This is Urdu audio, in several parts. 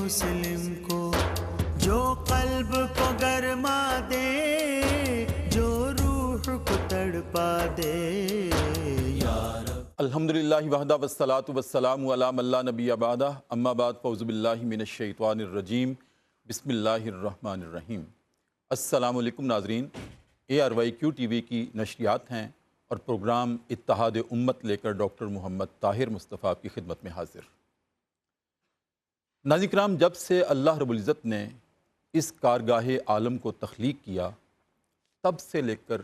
مسلم کو جو قلب کو گرما دے، جو روح کو تڑپا دے یا رب۔ الحمدللہ وحدہ والصلاة والسلام علی من لا نبی بعدہ، اما بعد فاعوذ باللہ من الشیطان الرجیم، بسم اللہ الرحمن الرحیم۔ السلام علیکم ناظرین، ARYQ ٹی وی کی نشریات ہیں اور پروگرام اتحاد امت لے کر ڈاکٹر محمد طاہر مصطفیٰ کی خدمت میں حاضر۔ ناظرین کرام، جب سے اللہ رب العزت نے اس کارگاہ عالم کو تخلیق کیا، تب سے لے کر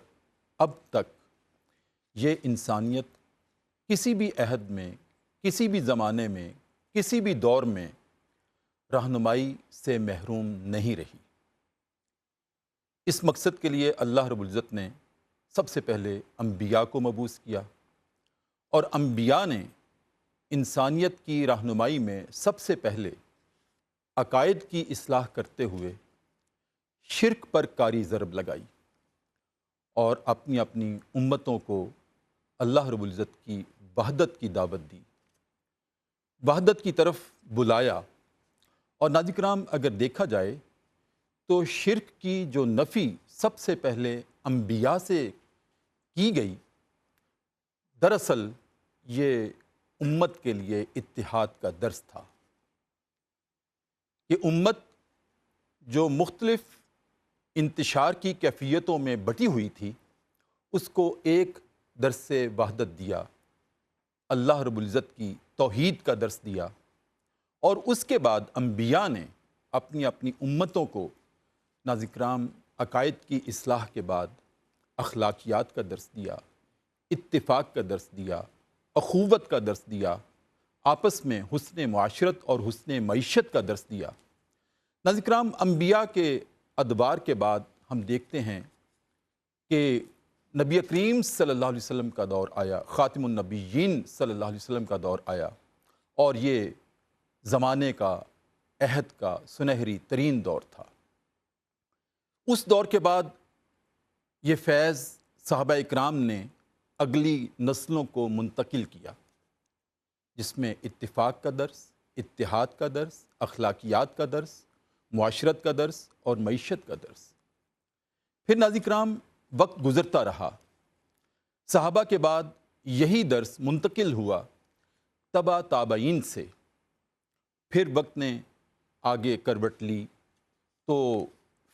اب تک یہ انسانیت کسی بھی عہد میں، کسی بھی زمانے میں، کسی بھی دور میں رہنمائی سے محروم نہیں رہی۔ اس مقصد کے لیے اللہ رب العزت نے سب سے پہلے انبیاء کو مبعوث کیا، اور انبیاء نے انسانیت کی رہنمائی میں سب سے پہلے عقائد کی اصلاح کرتے ہوئے شرک پر کاری ضرب لگائی اور اپنی اپنی امتوں کو اللہ رب العزت کی وحدت کی دعوت دی، وحدت کی طرف بلایا۔ اور ناظرین کرام، اگر دیکھا جائے تو شرک کی جو نفی سب سے پہلے انبیاء سے کی گئی، دراصل یہ امت کے لیے اتحاد کا درس تھا کہ امت جو مختلف انتشار کی کیفیتوں میں بٹی ہوئی تھی، اس کو ایک درس وحدت دیا، اللہ رب العزت کی توحید کا درس دیا، اور اس کے بعد انبیاء نے اپنی اپنی امتوں کو ناظرین کرام عقائد کی اصلاح کے بعد اخلاقیات کا درس دیا، اتفاق کا درس دیا، اخوت کا درس دیا، آپس میں حسن معاشرت اور حسن معیشت کا درس دیا۔ ناظرین کرام، انبیاء کے ادوار کے بعد ہم دیکھتے ہیں کہ نبی کریم صلی اللہ علیہ وسلم کا دور آیا، خاتم النبیین صلی اللہ علیہ وسلم کا دور آیا، اور یہ زمانے کا، عہد کا سنہری ترین دور تھا۔ اس دور کے بعد یہ فیض صحابہ اکرام نے اگلی نسلوں کو منتقل کیا، جس میں اتفاق کا درس، اتحاد کا درس، اخلاقیات کا درس، معاشرت کا درس اور معیشت کا درس۔ پھر ناظرین کرام، وقت گزرتا رہا، صحابہ کے بعد یہی درس منتقل ہوا تبع تابعین سے۔ پھر وقت نے آگے کروٹ لی تو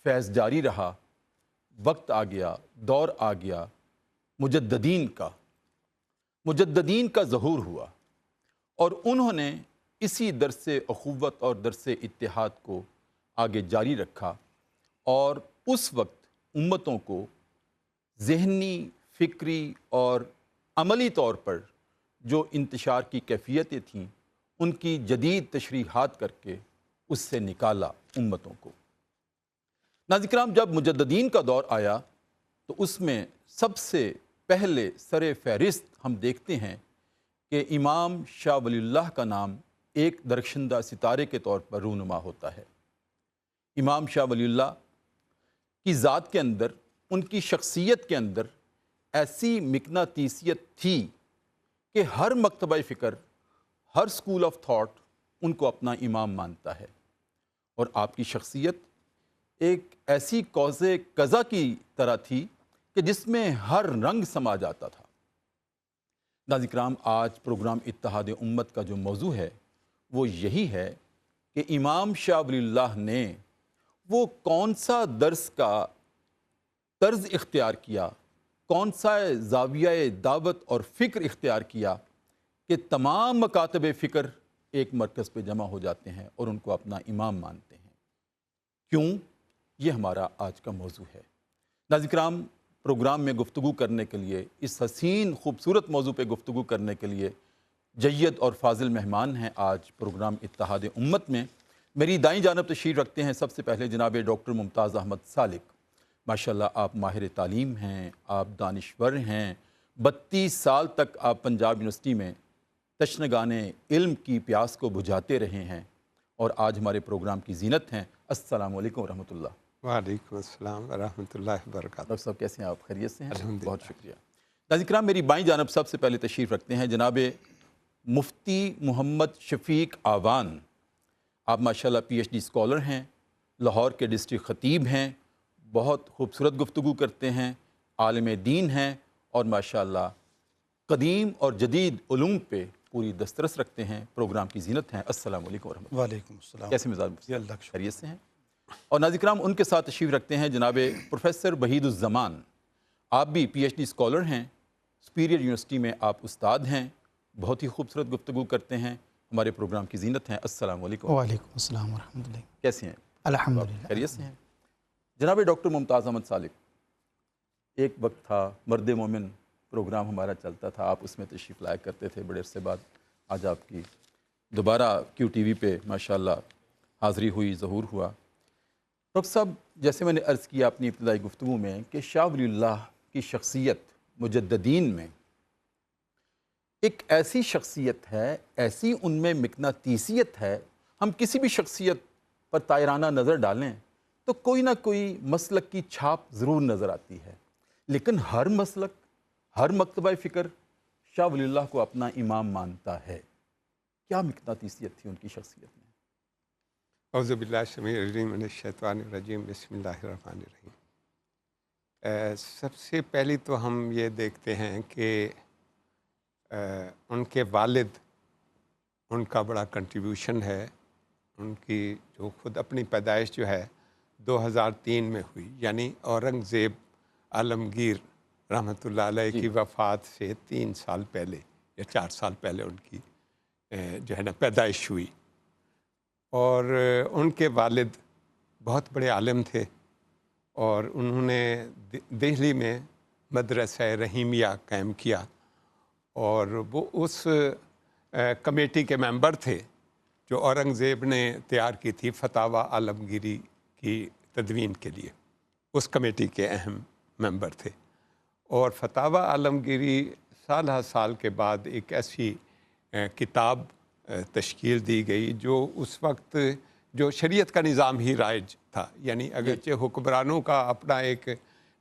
فیض جاری رہا، وقت آ گیا، دور آ گیا مجددین کا ظہور ہوا، اور انہوں نے اسی درس اخوت اور درس اتحاد کو آگے جاری رکھا، اور اس وقت امتوں کو ذہنی، فکری اور عملی طور پر جو انتشار کی کیفیتیں تھیں، ان کی جدید تشریحات کر کے اس سے نکالا امتوں کو۔ ناظرین کرام، جب مجددین کا دور آیا تو اس میں سب سے پہلے سر فہرست ہم دیکھتے ہیں کہ امام شاہ ولی اللہ کا نام ایک درخشندہ ستارے کے طور پر رونما ہوتا ہے۔ امام شاہ ولی اللہ کی ذات کے اندر، ان کی شخصیت کے اندر ایسی مقناطیسیت تھی کہ ہر مکتبہ فکر، ہر سکول آف تھاٹ ان کو اپنا امام مانتا ہے، اور آپ کی شخصیت ایک ایسی کوز قزح کی طرح تھی کہ جس میں ہر رنگ سما جاتا تھا۔ ناظرین کرام، آج پروگرام اتحاد امت کا جو موضوع ہے وہ یہی ہے کہ امام شاہ ولی اللہ نے وہ کون سا درس کا طرز اختیار کیا، کون سا زاویہ دعوت اور فکر اختیار کیا کہ تمام مکاتب فکر ایک مرکز پہ جمع ہو جاتے ہیں اور ان کو اپنا امام مانتے ہیں۔ کیوں؟ یہ ہمارا آج کا موضوع ہے۔ ناظرین کرام، پروگرام میں گفتگو کرنے کے لیے، اس حسین خوبصورت موضوع پہ گفتگو کرنے کے لیے جید اور فاضل مہمان ہیں آج پروگرام اتحاد امت میں۔ میری دائیں جانب تشریف رکھتے ہیں سب سے پہلے جناب ڈاکٹر ممتاز احمد سالک۔ ماشاءاللہ آپ ماہر تعلیم ہیں، آپ دانشور ہیں، 32 سال تک آپ پنجاب یونیورسٹی میں تشنگان علم کی پیاس کو بجھاتے رہے ہیں، اور آج ہمارے پروگرام کی زینت ہیں۔ السلام علیکم ورحمۃ اللہ۔ وعلیکم السلام ورحمۃ اللہ وبرکاتہ۔ ڈاکٹر صاحب کیسے ہیں آپ؟ خیریت سے ہیں؟ الحمدللہ۔ بہت شکریہ۔ ناظرین کرام، میری بائیں جانب سب سے پہلے تشریف رکھتے ہیں جناب مفتی محمد شفیق آوان۔ آپ ماشاءاللہ پی ایچ ڈی اسکالر ہیں، لاہور کے ڈسٹرکٹ خطیب ہیں، بہت خوبصورت گفتگو کرتے ہیں، عالم دین ہیں، اور ماشاءاللہ قدیم اور جدید علوم پہ پوری دسترس رکھتے ہیں، پروگرام کی زینت ہیں۔ السلام علیکم ورحمۃ اللہ۔ وعلیکم السلام۔ کیسے مزاج؟ جی اللہ کا شکر۔ خیریت سے ہیں؟ اور ناظرین کرام، ان کے ساتھ تشریف رکھتے ہیں جناب پروفیسر وحید الزمان۔ آپ بھی پی ایچ ڈی اسکالر ہیں، سپیریئر یونیورسٹی میں آپ استاد ہیں، بہت ہی خوبصورت گفتگو کرتے ہیں، ہمارے پروگرام کی زینت ہیں۔ السلام علیکم۔ وعلیکم السلام ورحمۃ اللہ۔ کیسے ہیں؟ الحمدللہ۔ خیریت سے ہیں؟ جناب ڈاکٹر ممتاز احمد سالک، ایک وقت تھا مرد مومن پروگرام ہمارا چلتا تھا، آپ اس میں تشریف لایا کرتے تھے، بڑے عرصے بعد آج آپ کی دوبارہ کیو ٹی وی پہ ماشاءاللہ حاضری ہوئی، ظہور ہوا۔ ڈاکٹر صاحب، جیسے میں نے عرض کیا اپنی ابتدائی گفتگو میں کہ شاہ ولی اللہ کی شخصیت مجددین میں ایک ایسی شخصیت ہے، ایسی ان میں مقناطیسیت ہے، ہم کسی بھی شخصیت پر طائرانہ نظر ڈالیں تو کوئی نہ کوئی مسلک کی چھاپ ضرور نظر آتی ہے، لیکن ہر مسلک، ہر مکتبہ فکر شاہ ولی اللہ کو اپنا امام مانتا ہے۔ کیا مقناطیسیت تھی ان کی شخصیت میں؟ اعوذ باللہ السمیع العلیم من الشیطان الرجیم، بسم اللہ الرحمن الرحیم۔ سب سے پہلی تو ہم یہ دیکھتے ہیں کہ ان کے والد، ان کا بڑا کنٹریبیوشن ہے۔ ان کی جو خود اپنی پیدائش جو ہے 2003 میں ہوئی، یعنی اورنگزیب عالمگیر رحمۃ اللہ علیہ کی وفات سے 3 سال پہلے یا 4 سال پہلے ان کی جو ہے نا پیدائش ہوئی۔ اور ان کے والد بہت بڑے عالم تھے، اور انہوں نے دہلی میں مدرسہ رحیمیہ قائم کیا، اور وہ اس کمیٹی کے ممبر تھے جو اورنگزیب نے تیار کی تھی فتاوی عالمگیری کی تدوین کے لیے، اس کمیٹی کے اہم ممبر تھے۔ اور فتاوی عالمگیری سال ہر سال کے بعد ایک ایسی کتاب تشکیل دی گئی جو اس وقت جو شریعت کا نظام ہی رائج تھا، یعنی اگرچہ حکمرانوں کا اپنا ایک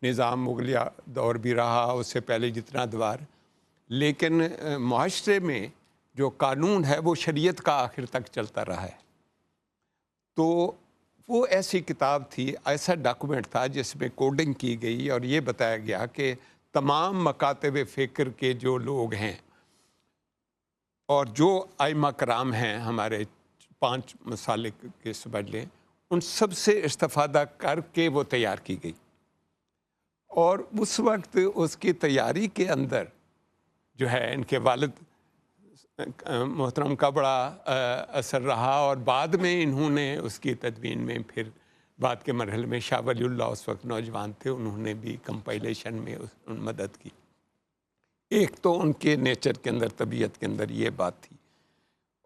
نظام مغلیہ دور بھی رہا، اس سے پہلے جتنا دوار، لیکن معاشرے میں جو قانون ہے وہ شریعت کا آخر تک چلتا رہا ہے۔ تو وہ ایسی کتاب تھی، ایسا ڈاکومنٹ تھا جس میں کوڈنگ کی گئی اور یہ بتایا گیا کہ تمام مکاتب فکر کے جو لوگ ہیں اور جو ائمہ کرام ہیں ہمارے 5 مسالک کے سمجھ لیں، ان سب سے استفادہ کر کے وہ تیار کی گئی۔ اور اس وقت اس کی تیاری کے اندر جو ہے ان کے والد محترم کا بڑا اثر رہا، اور بعد میں انہوں نے اس کی تدوین میں پھر بعد کے مرحلے میں شاہ ولی اللہ اس وقت نوجوان تھے، انہوں نے بھی کمپائلیشن میں مدد کی۔ ایک تو ان کے نیچر کے اندر، طبیعت کے اندر یہ بات تھی،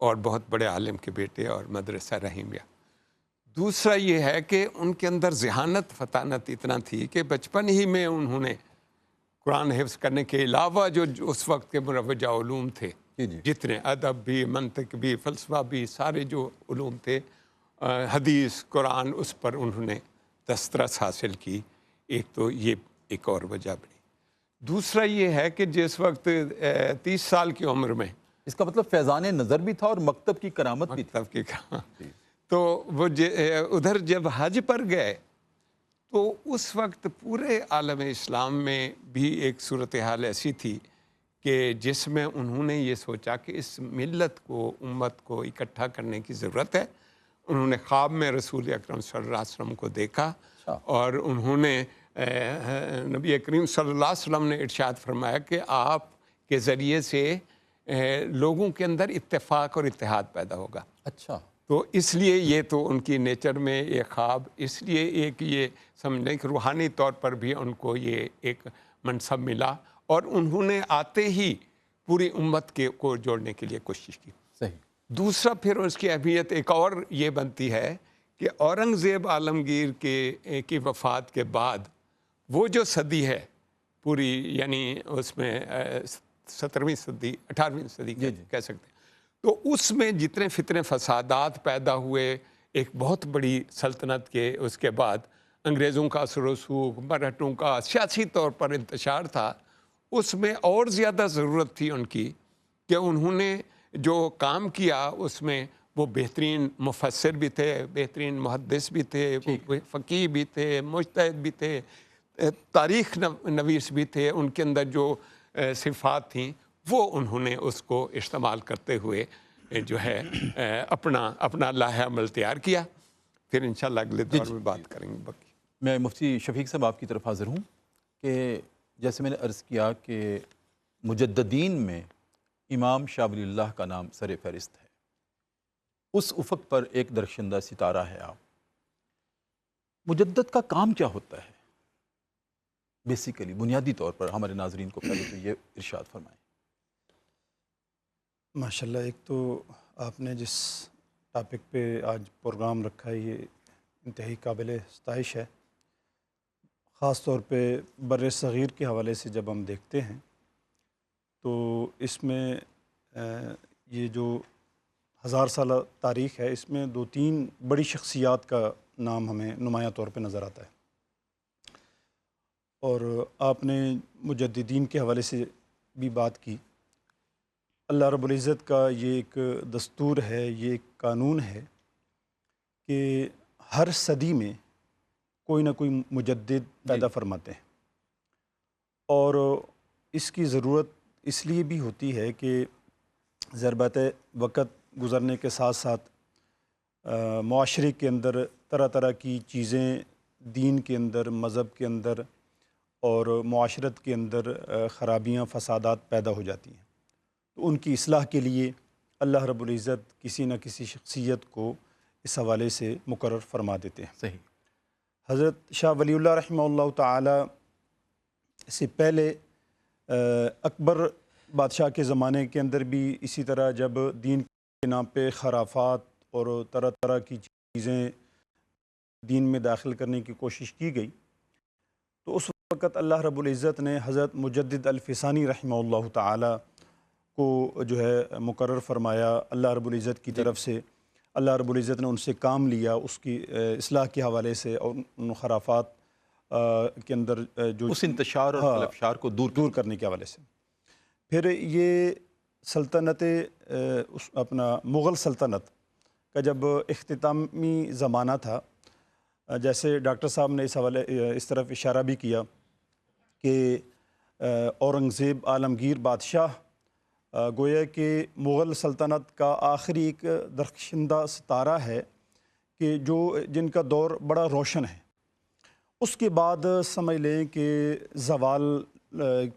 اور بہت بڑے عالم کے بیٹے اور مدرسہ رحیمیہ۔ دوسرا یہ ہے کہ ان کے اندر ذہانت، فطانت اتنا تھی کہ بچپن ہی میں انہوں نے قرآن حفظ کرنے کے علاوہ جو اس وقت کے مروجہ علوم تھے، جتنے ادب بھی، منطق بھی، فلسفہ بھی، سارے جو علوم تھے، حدیث، قرآن، اس پر انہوں نے دسترس حاصل کی۔ ایک تو یہ ایک اور وجہ بنی۔ دوسرا یہ ہے کہ جس وقت 30 سال کی عمر میں، اس کا مطلب فیضان نظر بھی تھا اور مکتب کی کرامت بھی تھی۔ تو وہ ادھر جب حج پر گئے تو اس وقت پورے عالم اسلام میں بھی ایک صورتحال ایسی تھی کہ جس میں انہوں نے یہ سوچا کہ اس ملت کو، امت کو اکٹھا کرنے کی ضرورت ہے۔ انہوں نے خواب میں رسول اکرم صلی اللہ علیہ وسلم کو دیکھا، اور انہوں نے نبی کریم صلی اللہ علیہ وسلم نے ارشاد فرمایا کہ آپ کے ذریعے سے لوگوں کے اندر اتفاق اور اتحاد پیدا ہوگا۔ اچھا، تو اس لیے یہ تو ان کی نیچر میں ایک خواب، اس لیے ایک یہ سمجھیں کہ روحانی طور پر بھی ان کو یہ ایک منصب ملا، اور انہوں نے آتے ہی پوری امت کو جوڑنے کے لیے کوشش کی۔ صحیح۔ دوسرا پھر اس کی اہمیت ایک اور یہ بنتی ہے کہ اورنگزیب عالمگیر کی وفات کے بعد وہ جو صدی ہے پوری، یعنی اس میں 17ویں صدی 18ویں صدی کہہ سکتے ہیں، تو اس میں جتنے فتنے فسادات پیدا ہوئے، ایک بہت بڑی سلطنت کے اس کے بعد انگریزوں کا اثر و رسوخ، مرہٹوں کا سیاسی طور پر انتشار تھا، اس میں اور زیادہ ضرورت تھی ان کی کہ انہوں نے جو کام کیا اس میں وہ بہترین مفسر بھی تھے، بہترین محدث بھی تھے، فقیہ بھی تھے، مجتہد بھی تھے، تاریخ نویس بھی تھے. ان کے اندر جو صفات تھیں وہ انہوں نے اس کو استعمال کرتے ہوئے جو ہے اپنا لائحہ عمل تیار کیا. پھر انشاءاللہ اگلے دور میں بات کریں گے باقی. میں مفتی شفیق صاحب آپ کی طرف حاضر ہوں کہ جیسے میں نے عرض کیا کہ مجددین میں امام شاہ ولی اللہ کا نام سر فہرست ہے. اس افق پر ایک درخشندہ ستارہ ہے آپ. مجدد کا کام کیا ہوتا ہے بیسیکلی، بنیادی طور پر ہمارے ناظرین کو پہلے تو یہ ارشاد فرمائیں. ماشاءاللہ، ایک تو آپ نے جس ٹاپک پہ آج پروگرام رکھا ہے یہ انتہائی قابل ستائش ہے. خاص طور پہ بر صغیر کے حوالے سے جب ہم دیکھتے ہیں تو اس میں یہ جو 1000 سالہ تاریخ ہے، اس میں 2-3 بڑی شخصیات کا نام ہمیں نمایاں طور پہ نظر آتا ہے. اور آپ نے مجددین کے حوالے سے بھی بات کی. اللہ رب العزت کا یہ ایک دستور ہے، یہ ایک قانون ہے کہ ہر صدی میں کوئی نہ کوئی مجدد پیدا فرماتے ہیں. اور اس کی ضرورت اس لیے بھی ہوتی ہے کہ ضربت وقت گزرنے کے ساتھ ساتھ معاشرے کے اندر طرح طرح کی چیزیں دین کے اندر، مذہب کے اندر اور معاشرت کے اندر خرابیاں، فسادات پیدا ہو جاتی ہیں. تو ان کی اصلاح کے لیے اللہ رب العزت کسی نہ کسی شخصیت کو اس حوالے سے مقرر فرما دیتے ہیں. صحیح. حضرت شاہ ولی اللہ رحمہ اللہ تعالی سے پہلے اکبر بادشاہ کے زمانے کے اندر بھی اسی طرح جب دین کے نام پہ خرافات اور طرح طرح کی چیزیں دین میں داخل کرنے کی کوشش کی گئی تو اس وقت اللہ رب العزت نے حضرت مجدد الفسانی رحمہ اللہ تعالی کو جو ہے مقرر فرمایا اللہ رب العزت کی طرف سے. اللہ رب العزت نے ان سے کام لیا اس کی اصلاح کے حوالے سے اور ان خرافات کے اندر جو اس انتشار اور انفشار کو دور کرنے کے حوالے سے. پھر یہ سلطنت اپنا مغل سلطنت کا جب اختتامی زمانہ تھا، جیسے ڈاکٹر صاحب نے اس طرف اشارہ بھی کیا کہ اورنگزیب عالمگیر بادشاہ گویا کہ مغل سلطنت کا آخری ایک درخشندہ ستارہ ہے کہ جن کا دور بڑا روشن ہے. اس کے بعد سمجھ لیں کہ زوال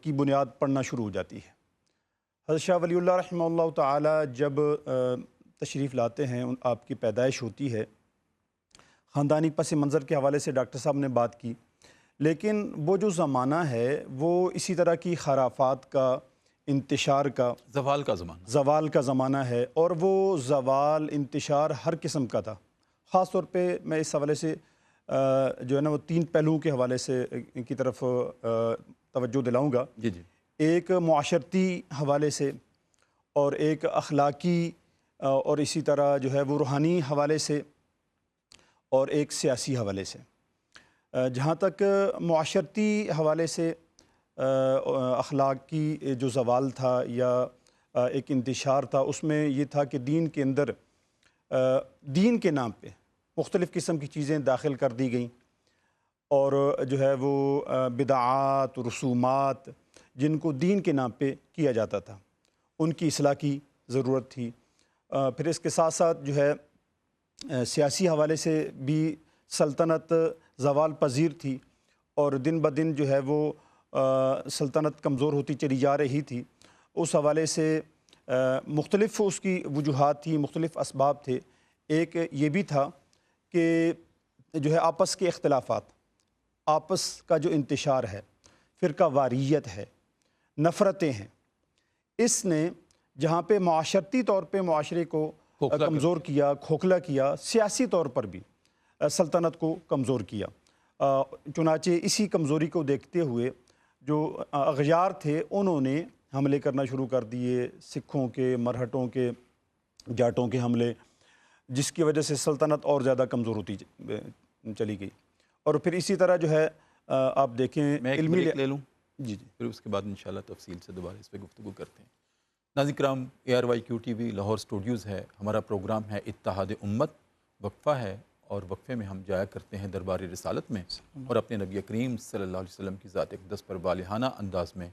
کی بنیاد پڑنا شروع ہو جاتی ہے. حضرت شاہ ولی اللہ رحمہ اللہ تعالی جب تشریف لاتے ہیں، آپ کی پیدائش ہوتی ہے. خاندانی پس منظر کے حوالے سے ڈاکٹر صاحب نے بات کی، لیکن وہ جو زمانہ ہے وہ اسی طرح کی خرافات کا، انتشار کا، زوال کا زمانہ ہے. اور وہ زوال، انتشار ہر قسم کا تھا. خاص طور پہ میں اس حوالے سے جو ہے نا وہ 3 پہلوؤں کے حوالے سے ان کی طرف توجہ دلاؤں گا. جی جی. ایک معاشرتی حوالے سے اور ایک اخلاقی اور اسی طرح جو ہے وہ روحانی حوالے سے اور ایک سیاسی حوالے سے. جہاں تک معاشرتی حوالے سے اخلاقی جو زوال تھا یا ایک انتشار تھا، اس میں یہ تھا کہ دین کے اندر دین کے نام پہ مختلف قسم کی چیزیں داخل کر دی گئیں اور جو ہے وہ بدعات، رسومات جن کو دین کے نام پہ کیا جاتا تھا، ان کی اصلاح کی ضرورت تھی. پھر اس کے ساتھ ساتھ جو ہے سیاسی حوالے سے بھی سلطنت زوال پذیر تھی اور دن بدن جو ہے وہ سلطنت کمزور ہوتی چلی جا رہی تھی. اس حوالے سے مختلف اس کی وجوہات تھیں، مختلف اسباب تھے. ایک یہ بھی تھا کہ جو ہے آپس کے اختلافات، آپس کا جو انتشار ہے، فرقہ واریت ہے، نفرتیں ہیں، اس نے جہاں پہ معاشرتی طور پہ معاشرے کو کمزور کیا، کھوکھلا کیا، سیاسی طور پر بھی سلطنت کو کمزور کیا. چنانچہ اسی کمزوری کو دیکھتے ہوئے جو اغیار تھے انہوں نے حملے کرنا شروع کر دیے، سکھوں کے، مرہٹوں کے، جاٹوں کے حملے، جس کی وجہ سے سلطنت اور زیادہ کمزور ہوتی چلی گئی. اور پھر اسی طرح جو ہے آپ دیکھیں میں ایک بریک لے لوں. جی جی، پھر اس کے بعد انشاءاللہ تفصیل سے دوبارہ اس پہ گفتگو کرتے ہیں. ناظرین کرام، ARYQ-TV لاہور اسٹوڈیوز ہے، ہمارا پروگرام ہے اتحاد امت، وقفہ ہے، اور وقفے میں ہم جایا کرتے ہیں دربار رسالت میں اور اپنے نبی کریم صلی اللہ علیہ وسلم کی ذات اقدس پر والہانہ انداز میں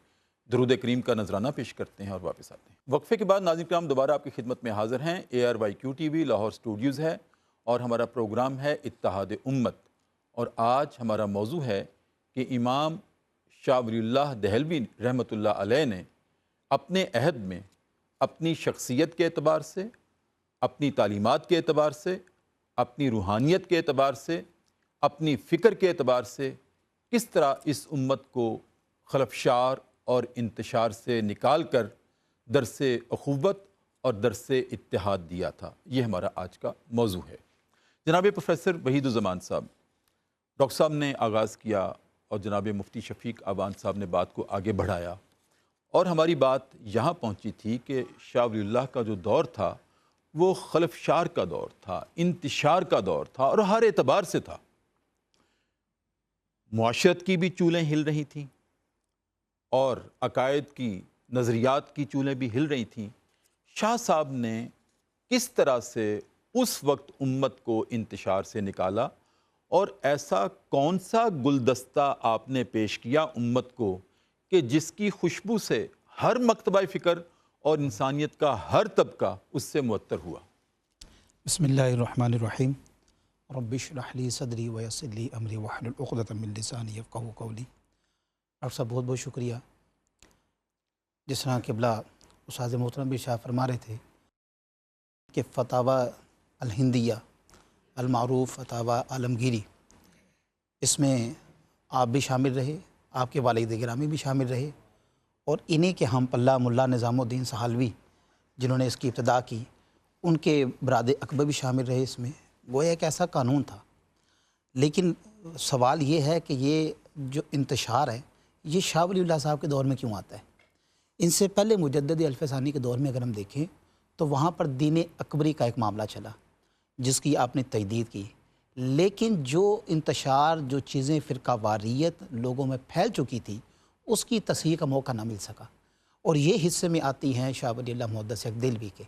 درود کریم کا نذرانہ پیش کرتے ہیں اور واپس آتے ہیں۔ وقفے کے بعد ناظرین کرام دوبارہ آپ کی خدمت میں حاضر ہیں۔ ARYQ-TV لاہور اسٹوڈیوز ہے اور ہمارا پروگرام ہے اتحاد امت، اور آج ہمارا موضوع ہے کہ امام شاہ ولی اللہ دہلوی رحمۃ اللہ علیہ نے اپنے عہد میں اپنی شخصیت کے اعتبار سے، اپنی تعلیمات کے اعتبار سے، اپنی روحانیت کے اعتبار سے، اپنی فکر کے اعتبار سے کس طرح اس امت کو خلفشار اور انتشار سے نکال کر درس اخوت اور درس اتحاد دیا تھا۔ یہ ہمارا آج کا موضوع ہے۔ جناب پروفیسر وحید الزمان صاحب، ڈاکٹر صاحب نے آغاز کیا اور جناب مفتی شفیق آبان صاحب نے بات کو آگے بڑھایا، اور ہماری بات یہاں پہنچی تھی کہ شاہ ولی اللہ کا جو دور تھا وہ خلفشار کا دور تھا، انتشار کا دور تھا، اور ہر اعتبار سے تھا۔ معاشرت کی بھی چولیں ہل رہی تھیں اور عقائد کی، نظریات کی چولیں بھی ہل رہی تھیں۔ شاہ صاحب نے کس طرح سے اس وقت امت کو انتشار سے نکالا، اور ایسا کون سا گلدستہ آپ نے پیش کیا امت کو کہ جس کی خوشبو سے ہر مکتبہ فکر اور انسانیت کا ہر طبقہ اس سے معطر ہوا؟ بسم اللہ الرحمن الرحیم۔ رب اشرح لی صدری ویسر لی امری واحلل عقدۃ من لسانی یفقہوا قولی۔ ڈاکٹر صاحب بہت بہت شکریہ۔ جس طرح قبلہ استاد محترم بھی شاہ فرما رہے تھے کہ فتاوی الہندیہ المعروف فتاوی عالمگیری، اس میں آپ بھی شامل رہے، آپ کے والد گرامی بھی شامل رہے، اور انہی کے ہم پلہ ملا نظام الدین سہالوی جنہوں نے اس کی ابتدا کی، ان کے برادر اکبر بھی شامل رہے اس میں۔ وہ ایک ایسا قانون تھا، لیکن سوال یہ ہے کہ یہ جو انتشار ہے یہ شاہ ولی اللہ صاحب کے دور میں کیوں آتا ہے؟ ان سے پہلے مجدد الف ثانی کے دور میں اگر ہم دیکھیں تو وہاں پر دین اکبری کا ایک معاملہ چلا جس کی آپ نے تجدید کی، لیکن جو انتشار، جو چیزیں فرقہ واریت لوگوں میں پھیل چکی تھی، اس کی تصحیح کا موقع نہ مل سکا، اور یہ حصے میں آتی ہیں شاہ ولی اللہ محدث دہلوی کے۔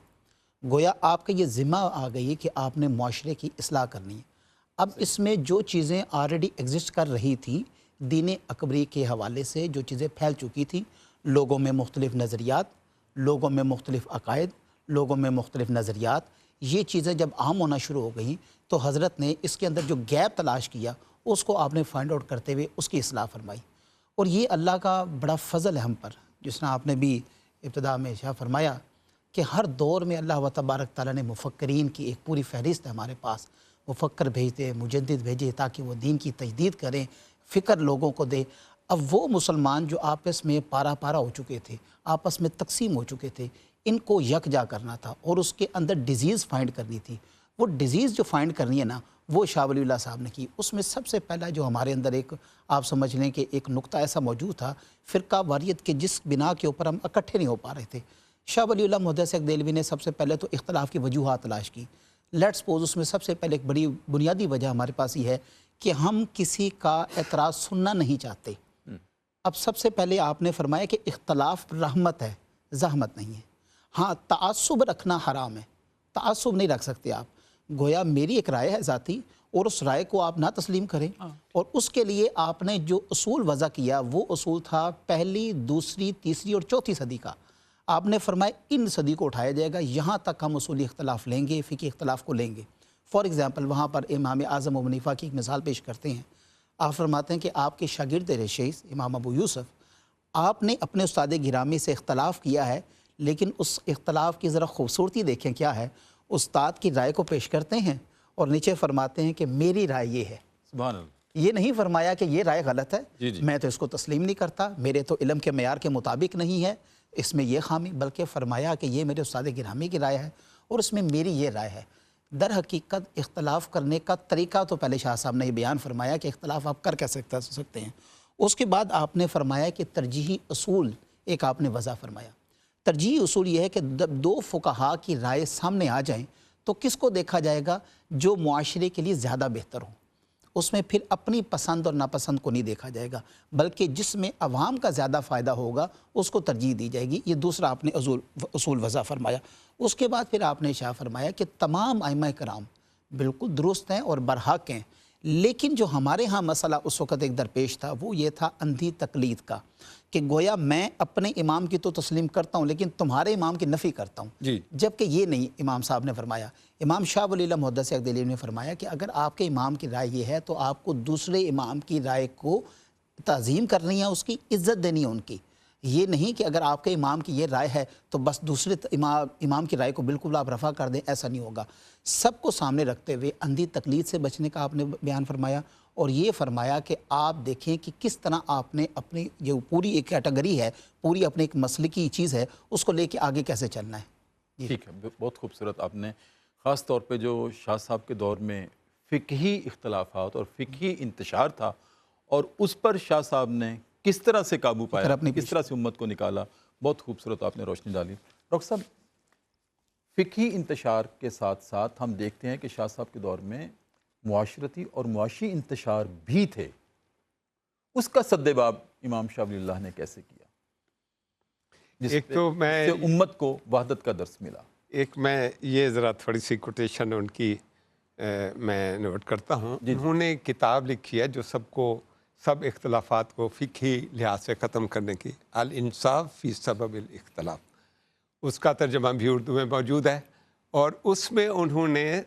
گویا آپ کا یہ ذمہ آ گئی کہ آپ نے معاشرے کی اصلاح کرنی ہے۔ اب اس میں جو چیزیں آلریڈی ایگزسٹ کر رہی تھیں دین اکبری کے حوالے سے، جو چیزیں پھیل چکی تھیں، لوگوں میں مختلف نظریات، لوگوں میں مختلف عقائد، لوگوں میں مختلف نظریات، یہ چیزیں جب عام ہونا شروع ہو گئیں تو حضرت نے اس کے اندر جو گیپ تلاش کیا اس کو آپ نے فائنڈ آؤٹ کرتے ہوئے اس کی اصلاح فرمائی، اور یہ اللہ کا بڑا فضل ہے ہم پر۔ جس طرح آپ نے بھی ابتدا میں شاہ فرمایا کہ ہر دور میں اللہ و تبارک تعالیٰ نے مفکرین کی ایک پوری فہرست ہے ہمارے پاس، مفکر بھیجتے، مجدد بھیجے تاکہ وہ دین کی تجدید کریں، فکر لوگوں کو دے۔ اب وہ مسلمان جو آپس میں پارا پارا ہو چکے تھے، آپس میں تقسیم ہو چکے تھے، ان کو یکجا کرنا تھا اور اس کے اندر ڈیزیز فائنڈ کرنی تھی۔ وہ ڈیزیز جو فائنڈ کرنی ہے نا، وہ شاہ ولی اللہ صاحب نے کی۔ اس میں سب سے پہلا جو ہمارے اندر ایک آپ سمجھ لیں کہ ایک نقطہ ایسا موجود تھا، فرقہ واریت کے جس بنا کے اوپر ہم اکٹھے نہیں ہو پا رہے تھے۔ شاہ ولی اللہ محدث دہلوی نے سب سے پہلے تو اختلاف کی وجوہات تلاش کی۔ لیٹس سپوز اس میں سب سے پہلے ایک بڑی بنیادی وجہ ہمارے پاس یہ ہے کہ ہم کسی کا اعتراض سننا نہیں چاہتے۔ اب سب سے پہلے آپ نے فرمایا کہ اختلاف رحمت ہے، زحمت نہیں ہے۔ ہاں، تعصب رکھنا حرام ہے، تعصب نہیں رکھ سکتے آپ۔ گویا میری ایک رائے ہے ذاتی، اور اس رائے کو آپ نہ تسلیم کریں، اور اس کے لیے آپ نے جو اصول وضع کیا وہ اصول تھا پہلی، دوسری، تیسری اور چوتھی صدی کا۔ آپ نے فرمایا ان صدی کو اٹھایا جائے گا، یہاں تک ہم اصولی اختلاف لیں گے، فقہی اختلاف کو لیں گے۔ فار ایگزامپل وہاں پر امام اعظم ابو حنیفہ کی ایک مثال پیش کرتے ہیں۔ آپ فرماتے ہیں کہ آپ کے شاگرد رشیس امام ابو یوسف، آپ نے اپنے استاد گرامی سے اختلاف کیا ہے، لیکن اس اختلاف کی ذرا خوبصورتی دیکھیں کیا ہے، استاد کی رائے کو پیش کرتے ہیں اور نیچے فرماتے ہیں کہ میری رائے یہ ہے۔ سبحان اللہ۔ یہ نہیں فرمایا کہ یہ رائے غلط ہے، جی میں تو اس کو تسلیم نہیں کرتا، میرے تو علم کے معیار کے مطابق نہیں ہے، اس میں یہ خامی، بلکہ فرمایا کہ یہ میرے استاد گرامی کی رائے ہے اور اس میں میری یہ رائے ہے۔ در حقیقت اختلاف کرنے کا طریقہ تو پہلے شاہ صاحب نے یہ بیان فرمایا کہ اختلاف آپ کر سکتے ہیں۔ اس کے بعد آپ نے فرمایا کہ ترجیحی اصول ایک آپ نے وضع فرمایا۔ ترجیحی اصول یہ ہے کہ دو فقہا کی رائے سامنے آ جائیں تو کس کو دیکھا جائے گا؟ جو معاشرے کے لیے زیادہ بہتر ہو۔ اس میں پھر اپنی پسند اور ناپسند کو نہیں دیکھا جائے گا، بلکہ جس میں عوام کا زیادہ فائدہ ہوگا اس کو ترجیح دی جائے گی۔ یہ دوسرا آپ نے اصول وضع فرمایا۔ اس کے بعد پھر آپ نے اشارہ فرمایا کہ تمام ائمہ کرام بالکل درست ہیں اور برحق ہیں، لیکن جو ہمارے ہاں مسئلہ اس وقت ایک درپیش تھا وہ یہ تھا اندھی تقلید کا، کہ گویا میں اپنے امام کی تو تسلیم کرتا ہوں لیکن تمہارے امام کی نفی کرتا ہوں، جی جبکہ یہ نہیں امام صاحب نے فرمایا۔ امام شاہ ولی اللہ محدث دہلوی نے فرمایا کہ اگر آپ کے امام کی رائے یہ ہے تو آپ کو دوسرے امام کی رائے کو تعظیم کرنی ہے، اس کی عزت دینی ہے ان کی۔ یہ نہیں کہ اگر آپ کے امام کی یہ رائے ہے تو بس دوسرے امام کی رائے کو بالکل آپ رفع کر دیں، ایسا نہیں ہوگا۔ سب کو سامنے رکھتے ہوئے اندھی تقلید سے بچنے کا آپ نے بیان فرمایا، اور یہ فرمایا کہ آپ دیکھیں کہ کس طرح آپ نے اپنی جو پوری ایک کیٹیگری ہے، پوری اپنے ایک مسئلے کی چیز ہے، اس کو لے کے آگے کیسے چلنا ہے۔ ٹھیک ہے، بہت خوبصورت آپ نے خاص طور پہ جو شاہ صاحب کے دور میں فقہی اختلافات اور فقہی انتشار تھا اور اس پر شاہ صاحب نے کس طرح سے قابو پایا، کس طرح سے امت کو نکالا، بہت خوبصورت آپ نے روشنی ڈالی۔ ڈاکٹر صاحب، فقہی انتشار کے ساتھ ساتھ ہم دیکھتے ہیں کہ شاہ صاحب کے دور میں معاشرتی اور معاشی انتشار بھی تھے، اس کا سدباب امام شاہ ولی اللہ نے کیسے کیا، ایک تو میں امت کو وحدت کا درس ملا؟ ایک میں یہ ذرا تھوڑی سی کوٹیشن ان کی میں نوٹ کرتا ہوں۔ انہوں نے کتاب لکھی ہے جو سب اختلافات کو فقہی لحاظ سے ختم کرنے کی، الانصاف فی سبب الاختلاف، اس کا ترجمہ بھی اردو میں موجود ہے، اور اس میں انہوں نے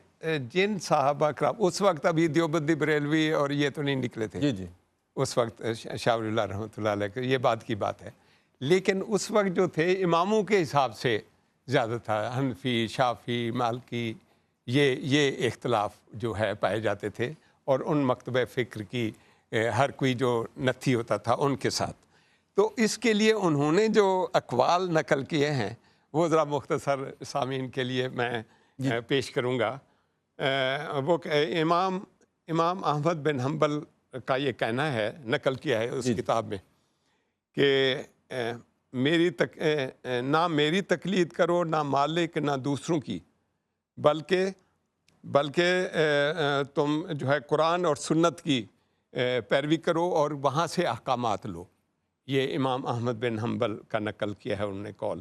جن صحابہ کرام، اس وقت ابھی دیوبندی بریلوی اور یہ تو نہیں نکلے تھے، جی اس وقت شاہ ولی اللہ رحمۃ اللہ علیہ، یہ بعد کی بات ہے، لیکن اس وقت جو تھے اماموں کے حساب سے زیادہ تھا، حنفی، شافعی، مالکی، یہ اختلاف جو ہے پائے جاتے تھے، اور ان مکتبہ فکر کی ہر کوئی جو نتھی ہوتا تھا ان کے ساتھ۔ تو اس کے لیے انہوں نے جو اقوال نقل کیے ہیں وہ ذرا مختصر سامعین کے لیے میں پیش کروں گا۔ وہ امام احمد بن حنبل کا یہ کہنا ہے، نقل کیا ہے اس کتاب میں، کہ نہ میری تقلید کرو، نہ مالک، نہ دوسروں کی، بلکہ تم جو ہے قرآن اور سنت کی پیروی کرو اور وہاں سے احکامات لو۔ یہ امام احمد بن حنبل کا نقل کیا ہے انہوں نے قول۔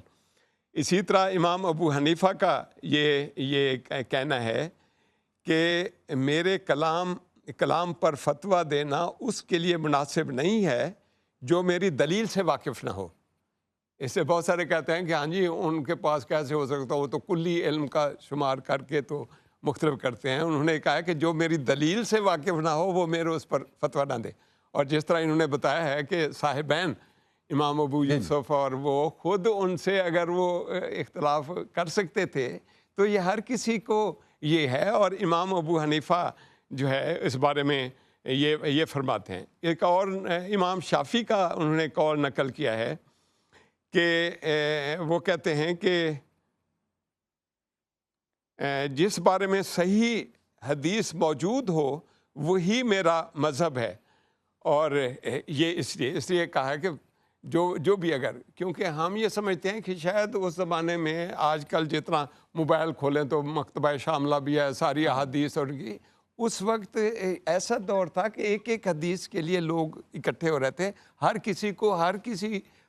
اسی طرح امام ابو حنیفہ کا یہ کہنا ہے کہ میرے کلام پر فتویٰ دینا اس کے لیے مناسب نہیں ہے جو میری دلیل سے واقف نہ ہو۔ اس سے بہت سارے کہتے ہیں کہ ہاں جی ان کے پاس کیسے ہو سکتا، وہ تو کلی علم کا شمار کر کے تو مختلف کرتے ہیں۔ انہوں نے کہا کہ جو میری دلیل سے واقف نہ ہو وہ میرے اس پر فتویٰ نہ دے۔ اور جس طرح انہوں نے بتایا ہے کہ صاحبین امام ابو یوسف اور وہ خود ان سے اگر وہ اختلاف کر سکتے تھے تو یہ ہر کسی کو یہ ہے، اور امام ابو حنیفہ جو ہے اس بارے میں یہ فرماتے ہیں۔ ایک اور امام شافعی کا انہوں نے قول نقل کیا ہے کہ وہ کہتے ہیں کہ جس بارے میں صحیح حدیث موجود ہو وہی میرا مذہب ہے، اور یہ اس لیے کہا ہے کہ جو بھی اگر، کیونکہ ہم یہ سمجھتے ہیں کہ شاید اس زمانے میں آج کل جتنا موبائل کھولیں تو مکتبہ شاملہ بھی ہے، ساری احادیث، اور اس وقت ایسا دور تھا کہ ایک حدیث کے لیے لوگ اکٹھے ہو رہے تھے،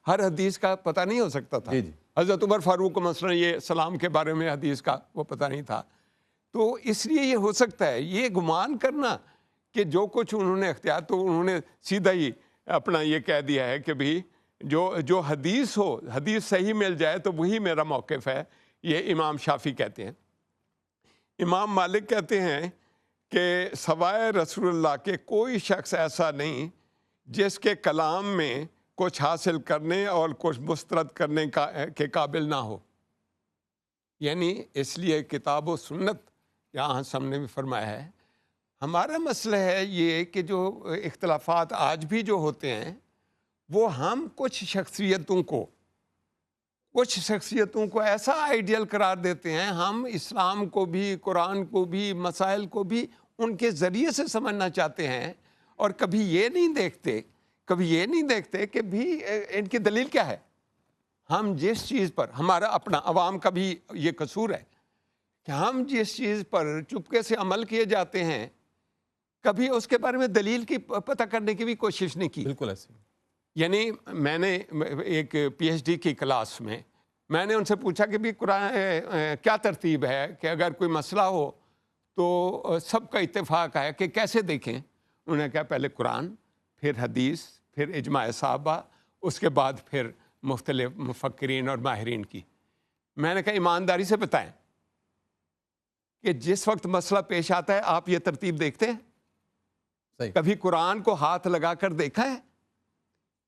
ہر حدیث کا پتہ نہیں ہو سکتا تھا۔ حضرت عمر فاروق کو مثلا یہ سلام کے بارے میں حدیث کا وہ پتہ نہیں تھا، تو اس لیے یہ ہو سکتا ہے یہ گمان کرنا کہ جو کچھ انہوں نے اختیار، تو انہوں نے سیدھا ہی اپنا یہ کہہ دیا ہے کہ بھی جو حدیث ہو، حدیث صحیح مل جائے تو وہی میرا موقف ہے، یہ امام شافعی کہتے ہیں۔ امام مالک کہتے ہیں کہ سوائے رسول اللہ کے کوئی شخص ایسا نہیں جس کے کلام میں کچھ حاصل کرنے اور کچھ مسترد کرنے کے قابل نہ ہو، یعنی اس لیے کتاب و سنت یہاں ہم نے بھی فرمایا ہے۔ ہمارا مسئلہ ہے یہ کہ جو اختلافات آج بھی جو ہوتے ہیں وہ ہم کچھ شخصیتوں کو ایسا آئیڈیل قرار دیتے ہیں، ہم اسلام کو بھی، قرآن کو بھی، مسائل کو بھی ان کے ذریعے سے سمجھنا چاہتے ہیں، اور کبھی یہ نہیں دیکھتے کہ بھی ان کی دلیل کیا ہے۔ ہم جس چیز پر، ہمارا اپنا عوام کا بھی یہ قصور ہے کہ ہم جس چیز پر چپکے سے عمل کیے جاتے ہیں کبھی اس کے بارے میں دلیل کی پتہ کرنے کی بھی کوشش نہیں کی. بالکل ایسے. یعنی میں نے ایک پی ایچ ڈی کی کلاس میں نے ان سے پوچھا کہ بھی قرآن کیا ترتیب ہے کہ اگر کوئی مسئلہ ہو تو سب کا اتفاق ہے کہ کیسے دیکھیں. انہوں نے کہا پہلے قرآن، پھر حدیث، پھر اجماع صحابہ، اس کے بعد پھر مختلف مفکرین اور ماہرین کی. میں نے کہا ایمانداری سے بتائیں کہ جس وقت مسئلہ پیش آتا ہے آپ یہ ترتیب دیکھتے ہیں؟ صحیح. کبھی قرآن کو ہاتھ لگا کر دیکھا ہے؟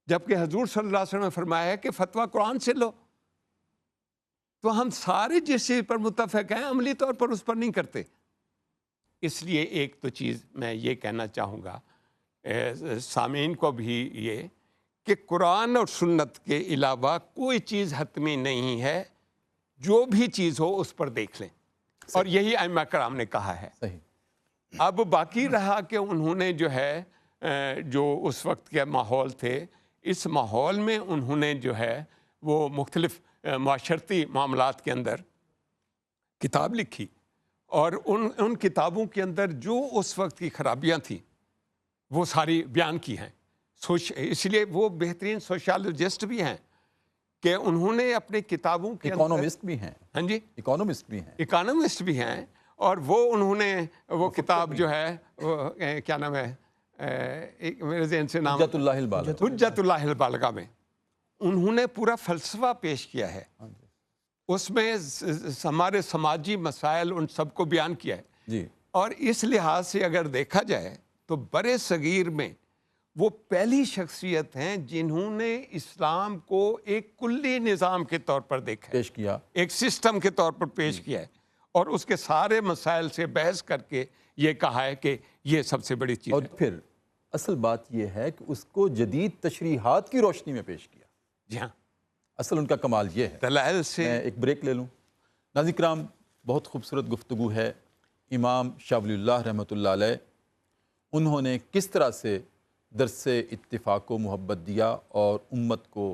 جبکہ حضور صلی اللہ علیہ وسلم نے فرمایا ہے کہ فتویٰ قرآن سے لو. تو ہم سارے جس چیز پر متفق ہیں عملی طور پر اس پر نہیں کرتے. اس لیے ایک تو چیز میں یہ کہنا چاہوں گا سامعین کو بھی یہ کہ قرآن اور سنت کے علاوہ کوئی چیز حتمی نہیں ہے. جو بھی چیز ہو اس پر دیکھ لیں. اور یہی ائمہ کرام نے کہا ہے. صحیح. اب باقی رہا کہ انہوں نے جو ہے جو اس وقت کے ماحول تھے، اس ماحول میں انہوں نے جو ہے وہ مختلف معاشرتی معاملات کے اندر کتاب لکھی، اور ان کتابوں کے اندر جو اس وقت کی خرابیاں تھیں وہ ساری بیان کی ہیں. اس لیے وہ بہترین سوشالوجسٹ بھی ہیں کہ انہوں نے اپنے کتابوں کے اکانومسٹ بھی ہیں. ہاں جی، اکانومسٹ بھی ہیں. اکانومسٹ بھی ہیں. اور وہ انہوں نے وہ کتاب جو ہے وہ کیا نام ہے میرے ذہن سے نام، حجت اللہ البالغہ. حجت اللہ البالغہ میں انہوں نے پورا فلسفہ پیش کیا ہے. اس میں ہمارے سماجی مسائل ان سب کو بیان کیا ہے. جی. اور اس لحاظ سے اگر دیکھا جائے تو برے صغیر میں وہ پہلی شخصیت ہیں جنہوں نے اسلام کو ایک کلی نظام کے طور پر دیکھا ہے، پیش کیا، ایک سسٹم کے طور پر پیش کیا ہے، اور اس کے سارے مسائل سے بحث کر کے یہ کہا ہے کہ یہ سب سے بڑی چیز اور ہے. پھر اصل بات یہ ہے کہ اس کو جدید تشریحات کی روشنی میں پیش کیا. جی ہاں، اصل ان کا کمال یہ ہے. دلائل سے. میں ایک بریک لے لوں. ناظرین کرام، بہت خوبصورت گفتگو ہے. امام شاہ ولی اللہ رحمۃ اللہ علیہ انہوں نے کس طرح سے درس اتفاق و محبت دیا اور امت کو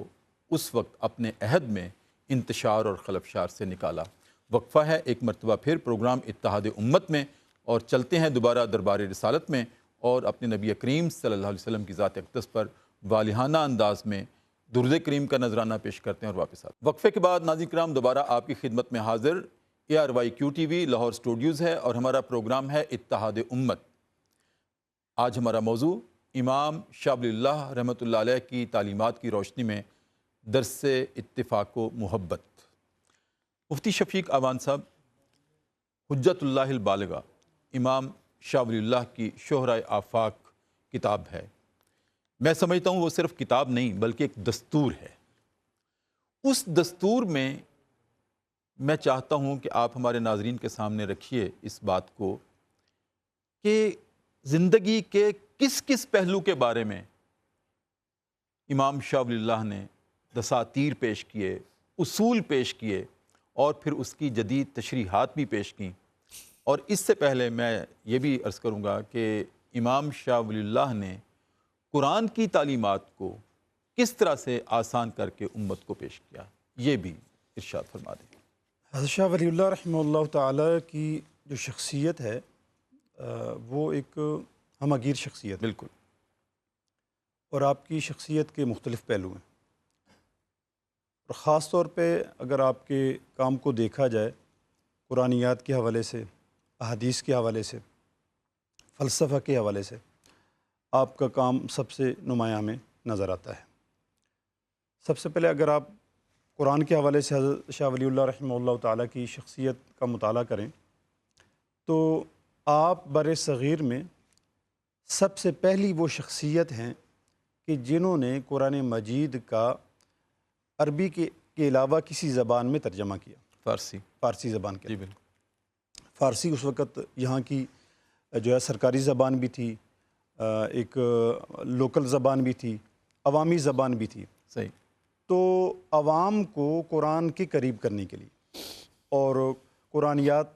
اس وقت اپنے عہد میں انتشار اور خلفشار سے نکالا. وقفہ ہے، ایک مرتبہ پھر پروگرام اتحاد امت میں، اور چلتے ہیں دوبارہ دربار رسالت میں اور اپنے نبی کریم صلی اللہ علیہ وسلم کی ذات اقدس پر والہانہ انداز میں درود کریم کا نذرانہ پیش کرتے ہیں اور واپس آتے ہیں. وقفے کے بعد ناظرین کرام دوبارہ آپ کی خدمت میں حاضر ARYQ TV لاہور اسٹوڈیوز ہے، اور ہمارا پروگرام ہے اتحاد امت. آج ہمارا موضوع امام شاہ ولی اللہ رحمۃ اللہ علیہ کی تعلیمات کی روشنی میں درس اتفاق و محبت. مفتی شفیق اعوان صاحب، حجت اللہ البالغہ امام شاہ ولی اللہ کی شہرۂ آفاق کتاب ہے. میں سمجھتا ہوں وہ صرف کتاب نہیں بلکہ ایک دستور ہے. اس دستور میں چاہتا ہوں کہ آپ ہمارے ناظرین کے سامنے رکھیے اس بات کو کہ زندگی کے کس کس پہلو کے بارے میں امام شاہ ولی اللہ نے دساتیر پیش کیے، اصول پیش کیے، اور پھر اس کی جدید تشریحات بھی پیش کیں. اور اس سے پہلے میں یہ بھی عرض کروں گا کہ امام شاہ ولی اللہ نے قرآن کی تعلیمات کو کس طرح سے آسان کر کے امت کو پیش کیا، یہ بھی ارشاد فرما دیں. حضرت شاہ ولی اللہ رحمہ اللہ تعالیٰ کی جو شخصیت ہے وہ ایک ہمہ گیر شخصیت. بالکل. اور آپ کی شخصیت کے مختلف پہلو ہیں، اور خاص طور پہ اگر آپ کے کام کو دیکھا جائے قرآنیات کے حوالے سے، احادیث کے حوالے سے، فلسفہ کے حوالے سے، آپ کا کام سب سے نمایاں میں نظر آتا ہے. سب سے پہلے اگر آپ قرآن کے حوالے سے حضرت شاہ ولی اللہ رحمہ اللہ تعالیٰ کی شخصیت کا مطالعہ کریں تو آپ بر صغیر میں سب سے پہلی وہ شخصیت ہیں کہ جنہوں نے قرآن مجید کا عربی کے علاوہ کسی زبان میں ترجمہ کیا. فارسی زبان کے. جی بالکل. فارسی اس وقت یہاں کی جو ہے سرکاری زبان بھی تھی، ایک لوکل زبان بھی تھی، عوامی زبان بھی تھی. صحیح. تو عوام کو قرآن کے قریب کرنے کے لیے اور قرآنیات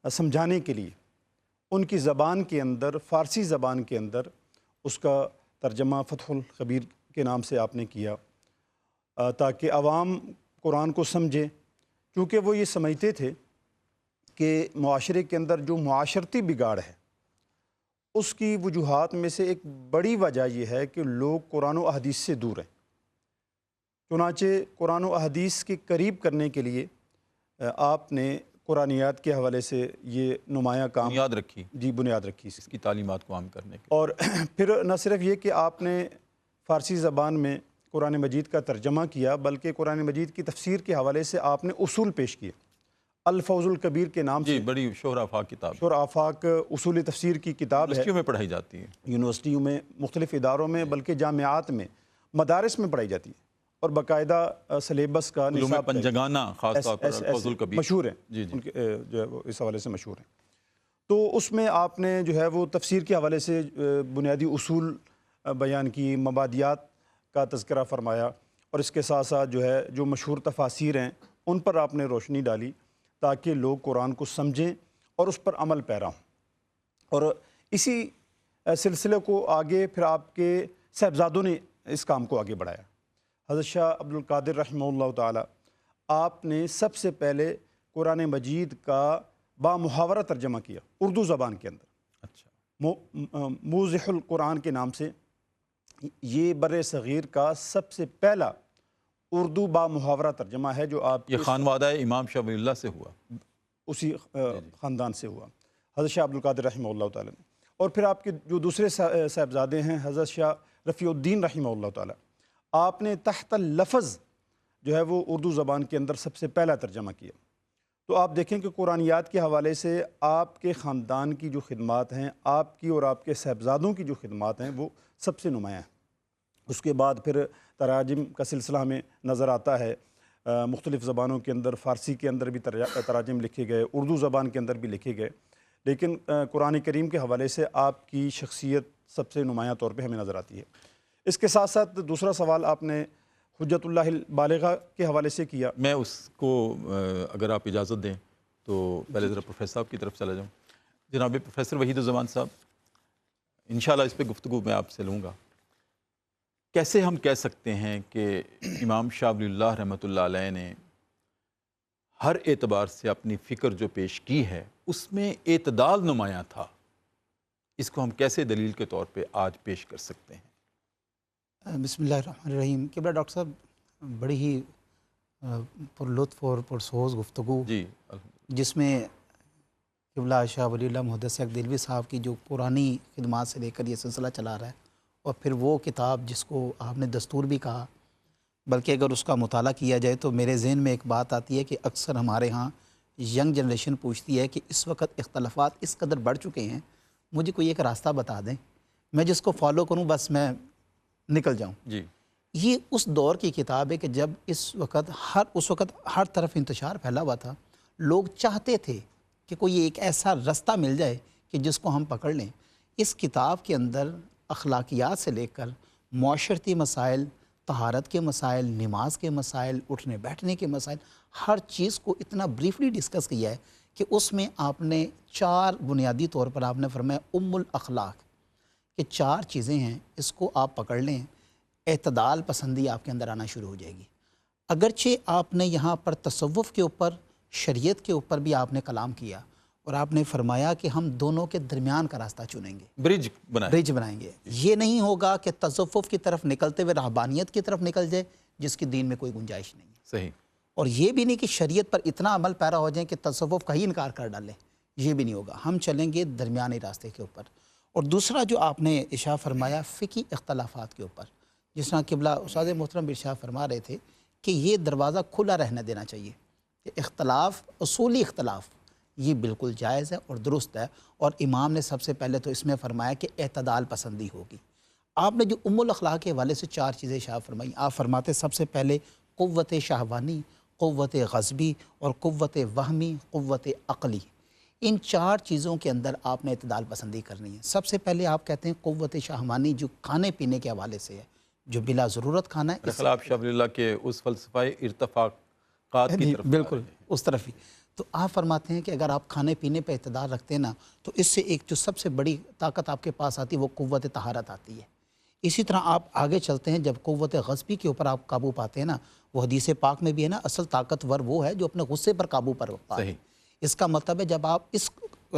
سمجھانے کے لیے ان کی زبان کے اندر، فارسی زبان کے اندر اس کا ترجمہ فتح الخبیر کے نام سے آپ نے کیا تاکہ عوام قرآن کو سمجھے. کیونکہ وہ یہ سمجھتے تھے کہ معاشرے کے اندر جو معاشرتی بگاڑ ہے اس کی وجوہات میں سے ایک بڑی وجہ یہ ہے کہ لوگ قرآن و احادیث سے دور ہیں۔ چنانچہ قرآن و احادیث کے قریب کرنے کے لیے آپ نے قرآنیات کے حوالے سے یہ نمایاں کام بنیاد رکھی، جی بنیاد رکھی اس کی تعلیمات کو عام کرنے کے۔ اور پھر نہ صرف یہ کہ آپ نے فارسی زبان میں قرآن مجید کا ترجمہ کیا، بلکہ قرآن مجید کی تفسیر کے حوالے سے آپ نے اصول پیش کیے۔ الفوز الکبیر کے نام جی سے بڑی شہر آفاق کتاب شور آفاق اصول تفسیر کی کتاب ہے، یونیورسٹیوں میں پڑھائی جاتی ہے۔ یونیورسٹیوں میں، مختلف اداروں میں، بلکہ جامعات میں، مدارس میں پڑھائی جاتی ہے، اور باقاعدہ سلیبس کا علوم نصاب پنجگانہ خاص طور پر الفوز الکبیر مشہور ہیں، جی جی ان کے جو ہے وہ اس حوالے سے مشہور ہیں۔ تو اس میں آپ نے جو ہے وہ تفسیر کے حوالے سے بنیادی اصول بیان کی، مبادیات کا تذکرہ فرمایا، اور اس کے ساتھ ساتھ جو ہے جو مشہور تفاسیر ہیں ان پر آپ نے روشنی ڈالی تاکہ لوگ قرآن کو سمجھیں اور اس پر عمل پیرا ہوں۔ اور اسی سلسلے کو آگے پھر آپ کے صاحبزادوں نے اس کام کو آگے بڑھایا۔ حضرت شاہ عبد القادر رحمہ اللہ تعالی، آپ نے سب سے پہلے قرآن مجید کا بامحاورہ ترجمہ کیا اردو زبان کے اندر، اچھا، موضح القرآن کے نام سے۔ یہ بر صغیر کا سب سے پہلا اردو بامحاورہ ترجمہ ہے جو آپ یہ خانوادہ امام شاہ ولی اللہ سے ہوا، اسی خاندان سے ہوا، حضرت شاہ عبد القادر رحمہ اللہ تعالیٰ نے۔ اور پھر آپ کے جو دوسرے صاحبزادے ہیں حضرت شاہ رفیع الدین رحمہ اللہ تعالیٰ، آپ نے تحت اللفظ جو ہے وہ اردو زبان کے اندر سب سے پہلا ترجمہ کیا۔ تو آپ دیکھیں کہ قرآنیات کے حوالے سے آپ کے خاندان کی جو خدمات ہیں، آپ کی اور آپ کے صاحبزادوں کی جو خدمات ہیں، وہ سب سے نمایاں ہیں۔ اس کے بعد پھر تراجم کا سلسلہ ہمیں نظر آتا ہے، مختلف زبانوں کے اندر، فارسی کے اندر بھی تراجم لکھے گئے، اردو زبان کے اندر بھی لکھے گئے، لیکن قرآن کریم کے حوالے سے آپ کی شخصیت سب سے نمایاں طور پہ ہمیں نظر آتی ہے۔ اس کے ساتھ ساتھ دوسرا سوال آپ نے حجت اللہ البالغہ کے حوالے سے کیا۔ میں اس کو اگر آپ اجازت دیں تو پہلے ذرا پروفیسر صاحب کی طرف چلا جاؤں۔ جناب پروفیسر وحید الزمان صاحب، انشاءاللہ اس پہ گفتگو میں آپ سے لوں گا۔ کیسے ہم کہہ سکتے ہیں کہ امام شاہ ولی اللہ رحمۃ اللہ علیہ نے ہر اعتبار سے اپنی فکر جو پیش کی ہے اس میں اعتدال نمایاں تھا؟ اس کو ہم کیسے دلیل کے طور پہ آج پیش کر سکتے ہیں؟ بسم اللہ الرحمن الرحیم۔ قبلہ ڈاکٹر صاحب، بڑی ہی پر لطف اور پرسوز گفتگو، جی، جس میں قبلہ شاہ ولی اللہ محدث دہلوی صاحب کی جو پرانی خدمات سے لے کر یہ سلسلہ چلا رہا ہے، اور پھر وہ کتاب جس کو آپ نے دستور بھی کہا، بلکہ اگر اس کا مطالعہ کیا جائے تو میرے ذہن میں ایک بات آتی ہے کہ اکثر ہمارے ہاں ینگ جنریشن پوچھتی ہے کہ اس وقت اختلافات اس قدر بڑھ چکے ہیں، مجھے کوئی ایک راستہ بتا دیں، میں جس کو فالو کروں بس میں نکل جاؤں۔ جی، یہ اس دور کی کتاب ہے کہ جب اس وقت ہر طرف انتشار پھیلا ہوا تھا، لوگ چاہتے تھے کہ کوئی ایک ایسا راستہ مل جائے کہ جس کو ہم پکڑ لیں۔ اس کتاب کے اندر اخلاقیات سے لے کر معاشرتی مسائل، طہارت کے مسائل، نماز کے مسائل، اٹھنے بیٹھنے کے مسائل، ہر چیز کو اتنا بریفلی ڈسکس کیا ہے کہ اس میں آپ نے 4 بنیادی طور پر آپ نے فرمایا الاخلاق، کہ 4 چیزیں ہیں، اس کو آپ پکڑ لیں، اعتدال پسندی آپ کے اندر آنا شروع ہو جائے گی۔ اگرچہ آپ نے یہاں پر تصوف کے اوپر، شریعت کے اوپر بھی آپ نے کلام کیا، اور آپ نے فرمایا کہ ہم دونوں کے درمیان کا راستہ چنیں گے، برج بنائیں گے۔ یہ نہیں ہوگا کہ تصوف کی طرف نکلتے ہوئے رہبانیت کی طرف نکل جائے جس کی دین میں کوئی گنجائش نہیں ہے، صحیح، اور یہ بھی نہیں کہ شریعت پر اتنا عمل پیرا ہو جائیں کہ تصوف کا ہی انکار کر ڈالیں، یہ بھی نہیں ہوگا۔ ہم چلیں گے درمیانی راستے کے اوپر۔ اور دوسرا جو آپ نے ارشاد فرمایا فقہی اختلافات کے اوپر، جس طرح قبلہ استاد محترم ارشاد فرما رہے تھے کہ یہ دروازہ کھلا رہنے دینا چاہیے، کہ اختلاف، اصولی اختلاف یہ بالکل جائز ہے اور درست ہے، اور امام نے سب سے پہلے تو اس میں فرمایا کہ اعتدال پسندی ہوگی۔ آپ نے جو الاخلاق کے حوالے سے 4 چیزیں ارشاد فرمائی، آپ فرماتے سب سے پہلے قوت شہوانی، قوت غضبی اور قوت وہمی، قوت عقلی۔ ان 4 چیزوں کے اندر آپ نے اعتدال پسندی کرنی ہے۔ سب سے پہلے آپ کہتے ہیں قوت شہوانی، جو کھانے پینے کے حوالے سے ہے، جو بلا ضرورت کھانا ہے، خلاف شاہ ولی اللہ کے اس فلسفہ ارتفاقات کی طرف بالکل اس طرف ہی۔ تو آپ فرماتے ہیں کہ اگر آپ کھانے پینے پہ اعتدال رکھتے ہیں نا، تو اس سے ایک جو سب سے بڑی طاقت آپ کے پاس آتی ہے وہ قوت طہارت آتی ہے۔ اسی طرح آپ آگے چلتے ہیں، جب قوت غضبی کے اوپر آپ قابو پاتے ہیں نا، وہ حدیث پاک میں بھی ہے نا، اصل طاقتور وہ ہے جو اپنے غصے پر قابو پر پائے۔ اس کا مطلب ہے جب آپ اس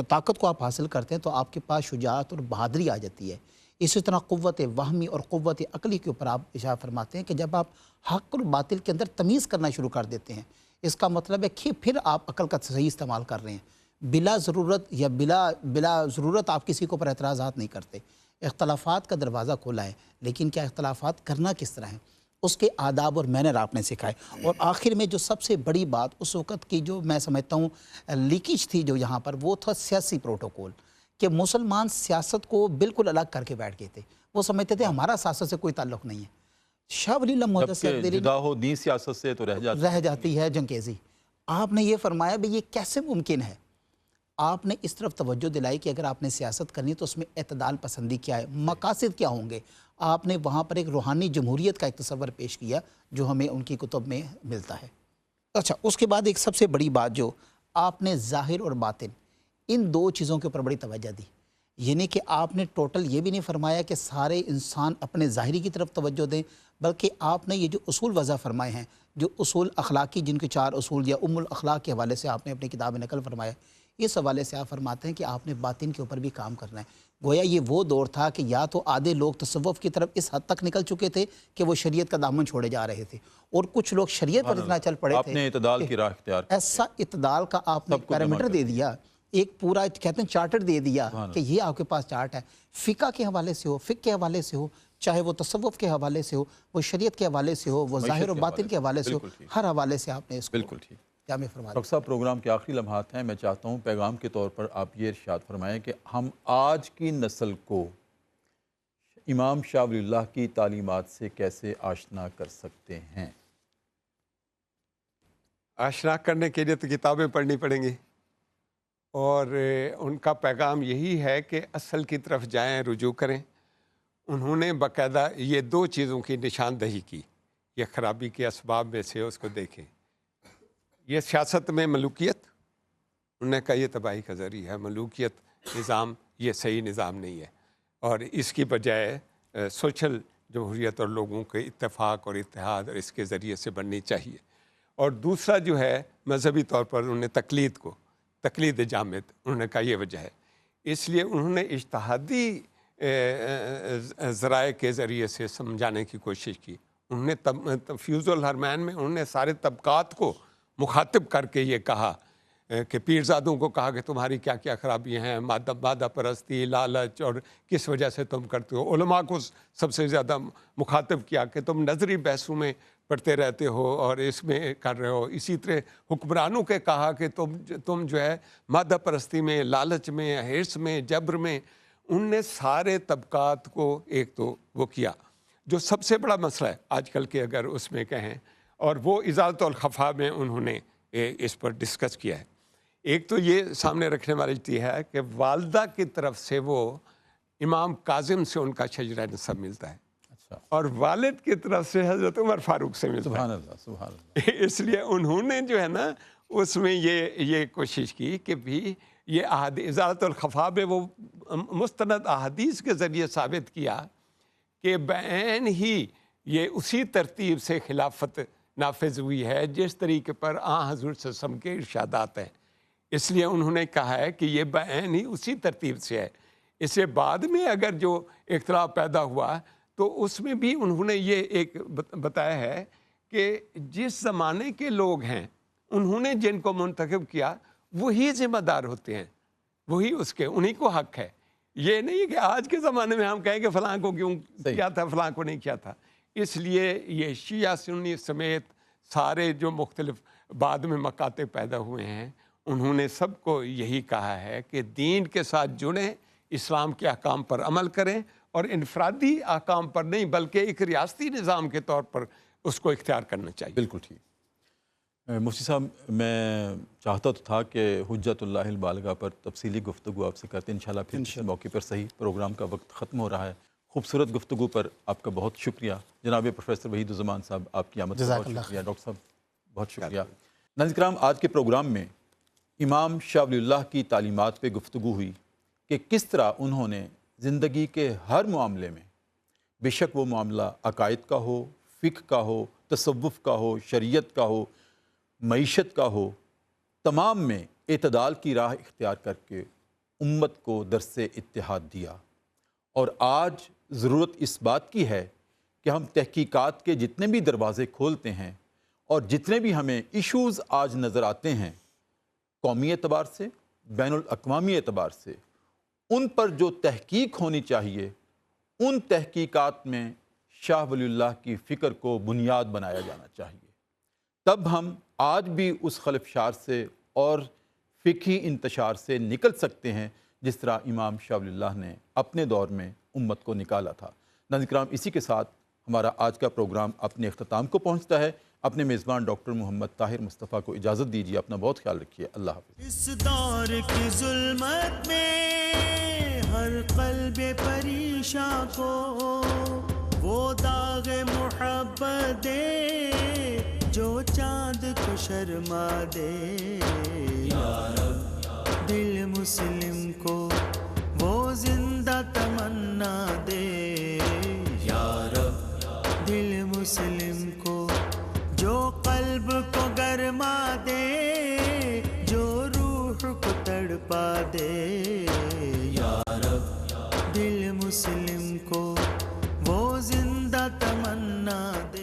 طاقت کو آپ حاصل کرتے ہیں تو آپ کے پاس شجاعت اور بہادری آ جاتی ہے۔ اسی طرح قوت وہمی اور قوت عقلی کے اوپر آپ اشارہ فرماتے ہیں کہ جب آپ حق اور باطل کے اندر تمیز کرنا شروع کر دیتے ہیں، اس کا مطلب ہے کہ پھر آپ عقل کا صحیح استعمال کر رہے ہیں، بلا ضرورت یا بلا ضرورت آپ کسی کے اوپر اعتراضات نہیں کرتے۔ اختلافات کا دروازہ کھولا ہے، لیکن کیا اختلافات کرنا کس طرح ہیں، اس کے آداب اور مینر آپ نے سکھائے۔ اور آخر میں جو سب سے بڑی بات اس وقت کی جو میں سمجھتا ہوں لیکیج تھی جو یہاں پر، وہ تھا سیاسی پروٹوکول، کہ مسلمان سیاست کو بالکل الگ کر کے بیٹھ گئے تھے۔ وہ سمجھتے تھے ہمارا سیاست سے کوئی تعلق نہیں ہے۔ شاہ ولی اللہ محدث جبکہ دہلوی جدا ہو دین سیاست سے تو رہ جاتی ہے جنگیزی۔ آپ نے یہ فرمایا بھی یہ کیسے ممکن ہے؟ آپ نے اس طرف توجہ دلائی کہ اگر آپ نے سیاست کرنی تو اس میں اعتدال پسندی کیا ہے، مقاصد کیا ہوں گے۔ آپ نے وہاں پر ایک روحانی جمہوریت کا ایک تصور پیش کیا جو ہمیں ان کی کتب میں ملتا ہے۔ اچھا، اس کے بعد ایک سب سے بڑی بات جو آپ نے ظاہر اور باطن ان دو چیزوں کے اوپر بڑی توجہ دی، یعنی کہ آپ نے ٹوٹل یہ بھی نہیں فرمایا کہ سارے انسان اپنے ظاہری کی طرف توجہ دیں، بلکہ آپ نے یہ جو اصول وضع فرمائے ہیں، جو اصول اخلاقی جن کے 4 اصول یا الاخلاق کے حوالے سے آپ نے اپنی کتاب میں نقل فرمایا، اس حوالے سے آپ فرماتے ہیں کہ آپ نے باطن کے اوپر بھی کام کرنا ہے۔ گویا یہ وہ دور تھا کہ یا تو آدھے لوگ تصوف کی طرف اس حد تک نکل چکے تھے کہ وہ شریعت کا دامن چھوڑے جا رہے تھے، اور کچھ لوگ شریعت پر اتنا چل پڑے آپ تھے نے اعتدال کی راہ اختیار کی۔ ایسا اعتدال کا آپ نے سب کو جمع پیرامیٹر کر دے دیا، ایک پورا کہتے ہیں چارٹر دے دیا کہ یہ آپ کے پاس چارٹ ہے، فقہ کے حوالے سے ہو، فقہ کے حوالے سے ہو، چاہے وہ تصوف کے حوالے سے ہو، وہ شریعت کے حوالے سے ہو، وہ ظاہر و باطن کے حوالے سے ہو، ہر حوالے سے آپ نے اس کو بالکل ٹھیک۔ جامع فرما دیا۔ ڈاکٹر صاحب، پروگرام کے آخری لمحات ہیں، میں چاہتا ہوں پیغام کے طور پر آپ یہ ارشاد فرمائیں کہ ہم آج کی نسل کو امام شاہ ولی اللہ کی تعلیمات سے کیسے آشنا کر سکتے ہیں؟ آشنا کرنے کے لیے تو کتابیں پڑھنی پڑیں گی، اور ان کا پیغام یہی ہے کہ اصل کی طرف جائیں، رجوع کریں۔ انہوں نے باقاعدہ یہ 2 چیزوں کی نشاندہی کی، یہ خرابی کے اسباب میں سے اس کو دیکھیں۔ یہ سیاست میں ملوکیت، انہوں نے کہا یہ تباہی کا ذریعہ ہے، ملوکیت نظام یہ صحیح نظام نہیں ہے، اور اس کی بجائے سوشل جمہوریت اور لوگوں کے اتفاق اور اتحاد اور اس کے ذریعے سے بننی چاہیے۔ اور دوسرا جو ہے مذہبی طور پر انہوں نے تقلید جامد، انہوں نے کہا یہ وجہ ہے۔ اس لیے انہوں نے اجتہادی ذرائع کے ذریعے سے سمجھانے کی کوشش کی۔ انہوں نے فیوز الحرمین میں انہوں نے سارے طبقات کو مخاطب کر کے یہ کہا کہ پیرزادوں کو کہا کہ تمہاری کیا کیا خرابیاں ہیں، مادہ پرستی، لالچ، اور کس وجہ سے تم کرتے ہو۔ علماء کو سب سے زیادہ مخاطب کیا کہ تم نظری بحثوں میں پڑھتے رہتے ہو اور اس میں کر رہے ہو۔ اسی طرح حکمرانوں کے کہا کہ تم جو ہے مادہ پرستی میں، لالچ میں، حرص میں، جبر میں، ان نے سارے طبقات کو ایک تو وہ کیا۔ جو سب سے بڑا مسئلہ ہے آج کل کے اگر اس میں کہیں، اور وہ ازالۃ الخفا میں انہوں نے اس پر ڈسکس کیا ہے۔ ایک تو یہ سامنے رکھنے والی ہے کہ والدہ کی طرف سے وہ امام کاظم سے ان کا شجرہ نسب ملتا ہے، اور والد کی طرف سے حضرت عمر فاروق سے ملتا ہے۔ سبحان اللہ، سبحان اللہ۔ اس لیے انہوں نے جو ہے نا اس میں یہ کوشش کی کہ بھی یہ ازالۃ الخفا میں وہ مستند احادیث کے ذریعے ثابت کیا کہ بعین ہی یہ اسی ترتیب سے خلافت نافذ ہوئی ہے جس طریقے پر حضور صلی اللہ علیہ وسلم کے ارشادات ہیں۔ اس لیے انہوں نے کہا ہے کہ یہ بعین ہی اسی ترتیب سے ہے۔ اس سے بعد میں اگر جو اختلاف پیدا ہوا تو اس میں بھی انہوں نے یہ ایک بتایا ہے کہ جس زمانے کے لوگ ہیں انہوں نے جن کو منتخب کیا وہی ذمہ دار ہوتے ہیں، وہی انہی کو حق ہے۔ یہ نہیں کہ آج کے زمانے میں ہم کہیں کہ فلاں کو کیوں کیا تھا، فلاں کو نہیں کیا تھا۔ اس لیے یہ شیعہ سنی سمیت سارے جو مختلف بعد میں مکاتب پیدا ہوئے ہیں، انہوں نے سب کو یہی کہا ہے کہ دین کے ساتھ جڑیں، اسلام کے احکام پر عمل کریں، اور انفرادی احکام پر نہیں بلکہ ایک ریاستی نظام کے طور پر اس کو اختیار کرنا چاہیے۔ بالکل ٹھیک۔ مفتی صاحب، میں چاہتا تو تھا کہ حجت اللہ البالغہ پر تفصیلی گفتگو آپ سے کرتے ہیں، انشاءاللہ پھر کسی موقع پر صحیح۔ پروگرام کا وقت ختم ہو رہا ہے۔ خوبصورت گفتگو پر آپ کا بہت شکریہ جناب پروفیسر وحید الزمان صاحب، آپ کی آمد پر بہت شکریہ۔ ڈاکٹر صاحب بہت شکریہ۔ ناظرین کرام، آج کے پروگرام میں امام شاہ ولی اللہ کی تعلیمات پہ گفتگو ہوئی کہ کس طرح انہوں نے زندگی کے ہر معاملے میں، بے شک وہ معاملہ عقائد کا ہو، فقہ کا ہو، تصوف کا ہو، شریعت کا ہو، معیشت کا ہو، تمام میں اعتدال کی راہ اختیار کر کے امت کو درس اتحاد دیا، اور آج ضرورت اس بات کی ہے کہ ہم تحقیقات کے جتنے بھی دروازے کھولتے ہیں اور جتنے بھی ہمیں ایشوز آج نظر آتے ہیں قومی اعتبار سے، بین الاقوامی اعتبار سے، ان پر جو تحقیق ہونی چاہیے، ان تحقیقات میں شاہ ولی اللہ کی فکر کو بنیاد بنایا جانا چاہیے۔ تب ہم آج بھی اس خلفشار سے اور فقہی انتشار سے نکل سکتے ہیں جس طرح امام شاہ ولی اللہ نے اپنے دور میں امت کو نکالا تھا۔ ناظرین کرام، اسی کے ساتھ ہمارا آج کا پروگرام اپنے اختتام کو پہنچتا ہے۔ اپنے میزبان ڈاکٹر محمد طاہر مصطفیٰ کو اجازت دیجیے، اپنا بہت خیال رکھیے، اللہ حافظ۔ اس دور کی ظلمت میں ہر قلب پریشاں کو وہ داغ محبت دے جو چاند کو شرما دے، یا رب دل مسلم کو وہ زندہ تمنا دے، یا رب دل مسلم کو جو قلب کو گرما دے، جو روح کو تڑپا دے، یا رب دل مسلم کو